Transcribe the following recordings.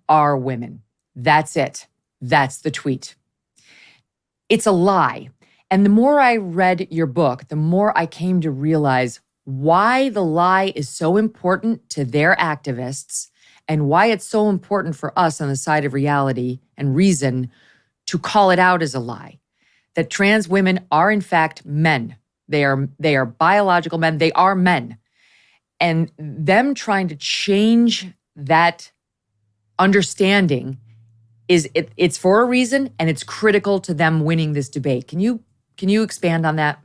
are women. That's it. That's the tweet. It's a lie. And the more I read your book, the more I came to realize why the lie is so important to their activists and why it's so important for us on the side of reality and reason to call it out as a lie. That trans women are in fact men. They are biological men. They are men. And them trying to change that understanding it's for a reason, and it's critical to them winning this debate. Can you expand on that?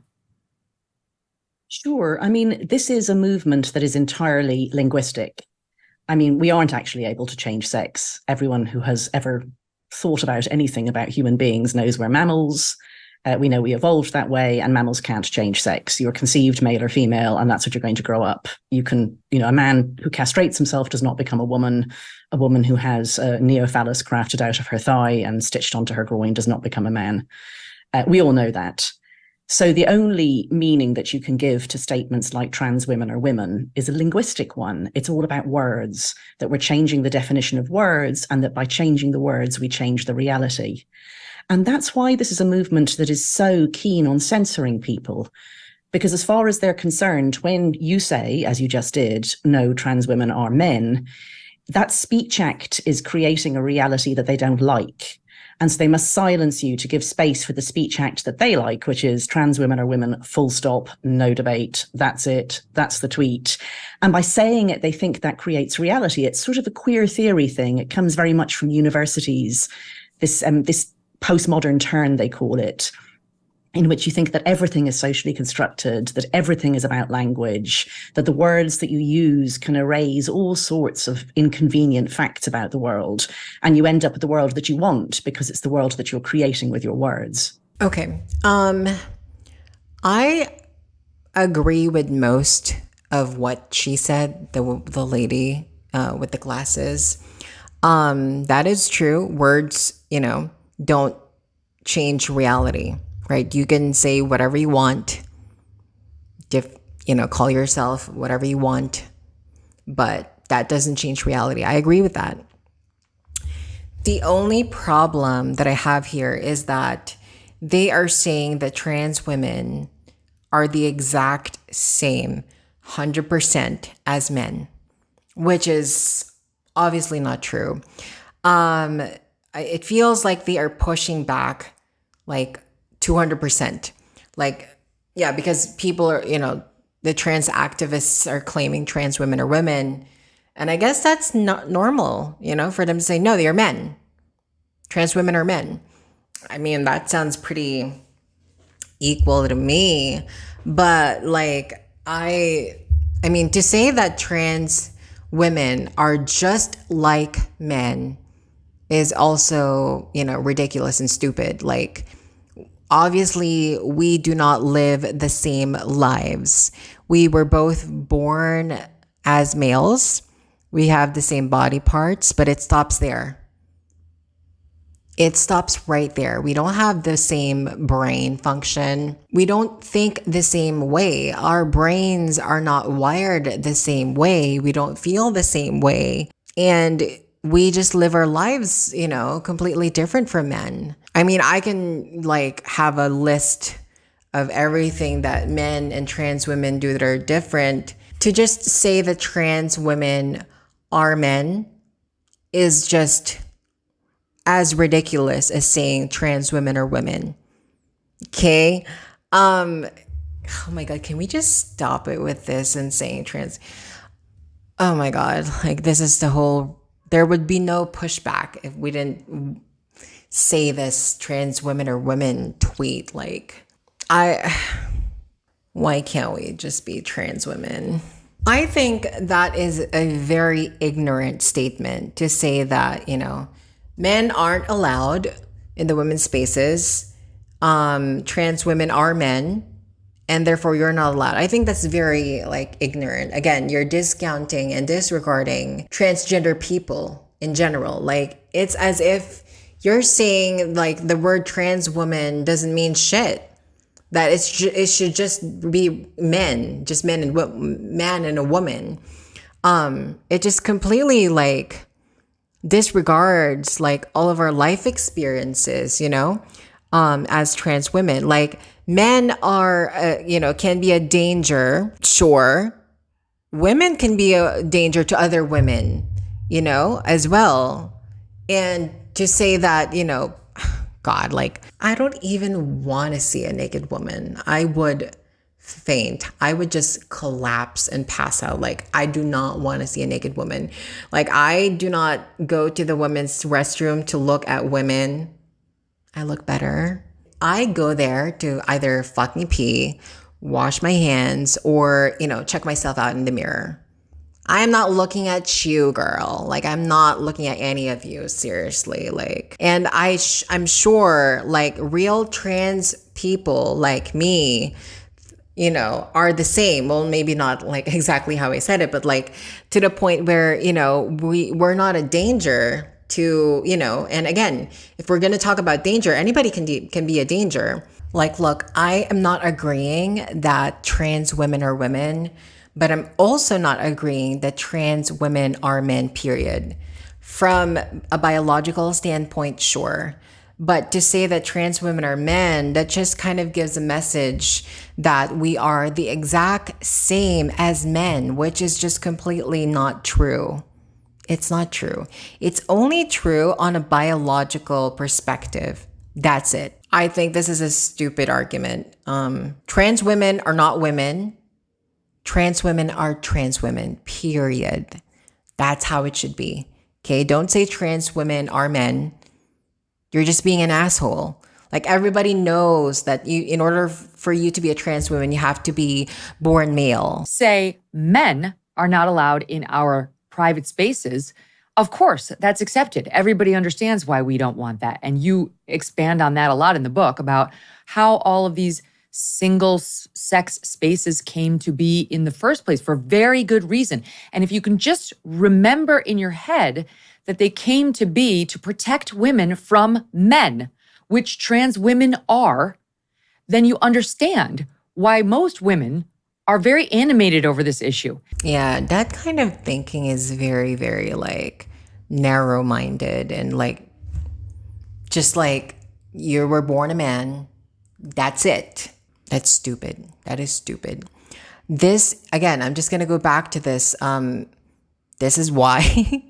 Sure. I mean, this is a movement that is entirely linguistic. I mean, we aren't actually able to change sex. Everyone who has ever thought about anything about human beings knows we're mammals. We know we evolved that way, and mammals can't change sex. You're conceived male or female, and that's what you're going to grow up. A man who castrates himself does not become a woman. A woman who has a neophallus crafted out of her thigh and stitched onto her groin does not become a man. We all know that. So the only meaning that you can give to statements like trans women are women is a linguistic one. It's all about words, that we're changing the definition of words, and that by changing the words, we change the reality. And that's why this is a movement that is so keen on censoring people. Because as far as they're concerned, when you say, as you just did, no, trans women are men, that speech act is creating a reality that they don't like. And so they must silence you to give space for the speech act that they like, which is trans women are women, full stop, no debate. That's it. That's the tweet. And by saying it, they think that creates reality. It's sort of a queer theory thing. It comes very much from universities, this postmodern turn, they call it, in which you think that everything is socially constructed, that everything is about language, that the words that you use can erase all sorts of inconvenient facts about the world, and you end up with the world that you want because it's the world that you're creating with your words. Okay. I agree with most of what she said, the lady with the glasses. That is true. Words, don't change reality. Right? You can say whatever you want, call yourself whatever you want, but that doesn't change reality. I agree with that. The only problem that I have here is that they are saying that trans women are the exact same 100% as men, which is obviously not true. It feels like they are pushing back like 200%. Because people are, the trans activists are claiming trans women are women. And I guess that's not normal, for them to say, no, they are men. Trans women are men. I mean, that sounds pretty equal to me. But to say that trans women are just like men is also, ridiculous and stupid. Obviously, we do not live the same lives. We were both born as males. We have the same body parts, but it stops there. It stops right there. We don't have the same brain function. We don't think the same way. Our brains are not wired the same way. We don't feel the same way. And we just live our lives, completely different from men. I mean, I can have a list of everything that men and trans women do that are different. To just say that trans women are men is just as ridiculous as saying trans women are women. Okay? Oh my God, can we just stop it with this and saying trans? Oh my God, this is the whole, there would be no pushback if we didn't say this trans women are women tweet. Why can't we just be trans women? I think that is a very ignorant statement to say that, men aren't allowed in the women's spaces. Trans women are men, and therefore you're not allowed. I think that's very ignorant. Again, you're discounting and disregarding transgender people in general. It's as if you're saying the word trans woman doesn't mean shit. That it should just be men, just man and a woman. It just completely disregards like all of our life experiences, as trans women. Like men are, can be a danger, sure. Women can be a danger to other women, as well. And to say that, God, like, I don't even want to see a naked woman. I would faint. I would just collapse and pass out. Like, I do not want to see a naked woman. Like, I do not go to the women's restroom to look at women. I look better. I go there to either fucking pee, wash my hands, or, check myself out in the mirror. I'm not looking at you, girl. Like, I'm not looking at any of you, seriously. Like, and I'm sure, like, real trans people like me, are the same. Well, maybe not like exactly how I said it, but like to the point where, we're not a danger to, and again, if we're going to talk about danger, anybody can be a danger. Like, look, I am not agreeing that trans women are women, but I'm also not agreeing that trans women are men, period. From a biological standpoint, sure. But to say that trans women are men, that just kind of gives a message that we are the exact same as men, which is just completely not true. It's not true. It's only true on a biological perspective. That's it. I think this is a stupid argument. Trans women are not women. Trans women are trans women, period. That's how it should be. Okay, don't say trans women are men. You're just being an asshole. Like, everybody knows that in order for you to be a trans woman, you have to be born male. Say men are not allowed in our private spaces. Of course, that's accepted. Everybody understands why we don't want that. And you expand on that a lot in the book about how all of these single sex spaces came to be in the first place for very good reason. And if you can just remember in your head that they came to be to protect women from men, which trans women are, then you understand why most women are very animated over this issue. Yeah, that kind of thinking is very, very like narrow-minded and like, just like you were born a man, that's it. That's stupid. That is stupid. This, again, I'm just going to go back to this. This is why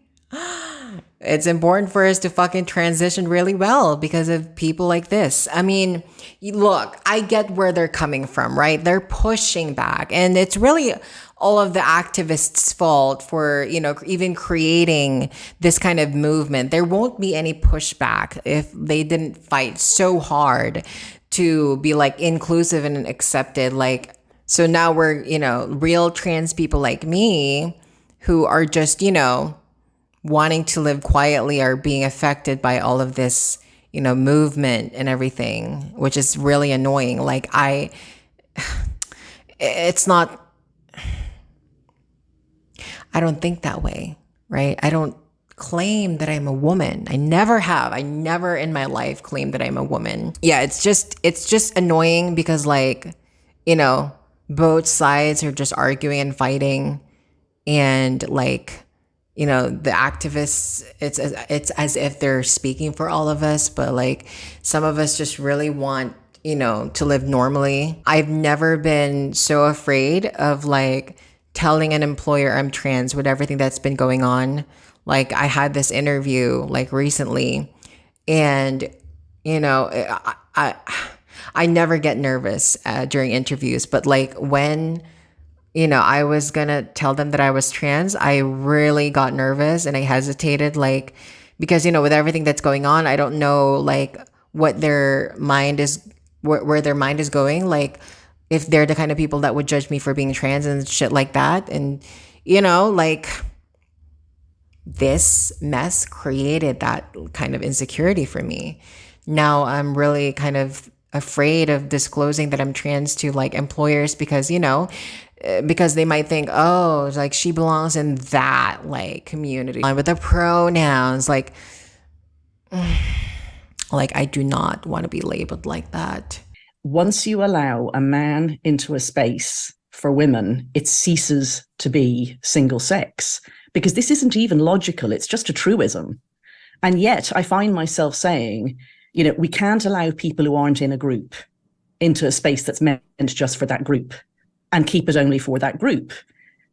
it's important for us to fucking transition really well because of people like this. I mean, look, I get where they're coming from, right? They're pushing back. And it's really all of the activists' fault for, even creating this kind of movement. There won't be any pushback if they didn't fight so hard to be like inclusive and accepted. Like, so now we're, real trans people like me who are just, wanting to live quietly are being affected by all of this, movement and everything, which is really annoying. Like, it's not, I don't think that way, right? I don't claim that I'm a woman. I never have. I never in my life claimed that I'm a woman. Yeah, it's just annoying because like, both sides are just arguing and fighting, and like, the activists, it's as if they're speaking for all of us, but like some of us just really want, to live normally. I've never been so afraid of like telling an employer I'm trans with everything that's been going on. Like, I had this interview like recently, and I never get nervous during interviews, but like when I was gonna tell them that I was trans, I really got nervous and I hesitated, like, because with everything that's going on, I don't know like what their mind is, where their mind is going, like if they're the kind of people that would judge me for being trans and shit like that. And like, this mess created that kind of insecurity for me. Now I'm really kind of afraid of disclosing that I'm trans to like employers because because they might think, oh, like she belongs in that like community with the pronouns, like I do not want to be labeled like that. Once you allow a man into a space for women, it ceases to be single sex, because this isn't even logical. It's just a truism. And yet I find myself saying, we can't allow people who aren't in a group into a space that's meant just for that group and keep it only for that group.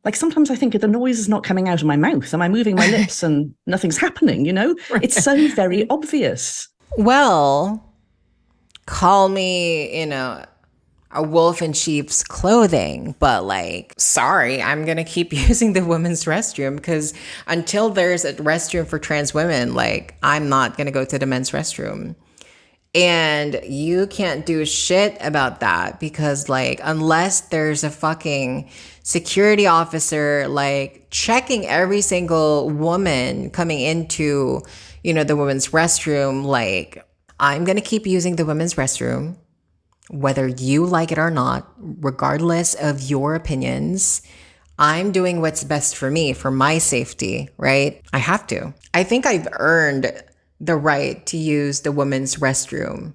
Like, sometimes I think the noise is not coming out of my mouth. Am I moving my lips and nothing's happening? It's so very obvious. Well, call me, a wolf in sheep's clothing, but sorry, I'm gonna keep using the women's restroom, because until there's a restroom for trans women, I'm not gonna go to the men's restroom. And you can't do shit about that, because unless there's a fucking security officer checking every single woman coming into the women's restroom, I'm gonna keep using the women's restroom whether you like it or not, regardless of your opinions. I'm doing what's best for me, for my safety, right? I have to. I think I've earned the right to use the women's restroom.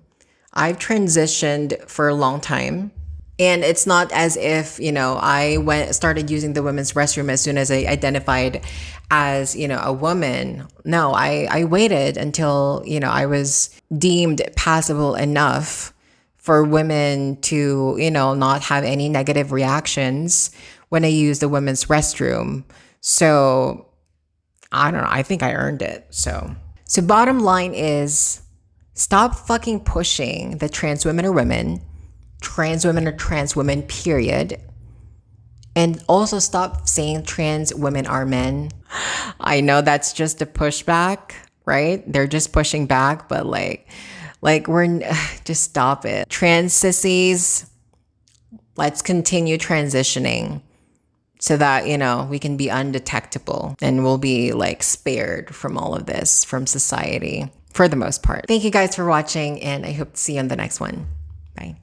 I've transitioned for a long time. And it's not as if, I started using the women's restroom as soon as I identified as, a woman. No, I waited until, I was deemed passable enough for women to, not have any negative reactions when I use the women's restroom. So I don't know. I think I earned it. So bottom line is, stop fucking pushing the trans women are women. Trans women are trans women, period. And also stop saying trans women are men. I know that's just a pushback, right? They're just pushing back, but we're just stop it. Trans sissies, let's continue transitioning so that, we can be undetectable and we'll be spared from all of this from society for the most part. Thank you guys for watching, and I hope to see you on the next one. Bye.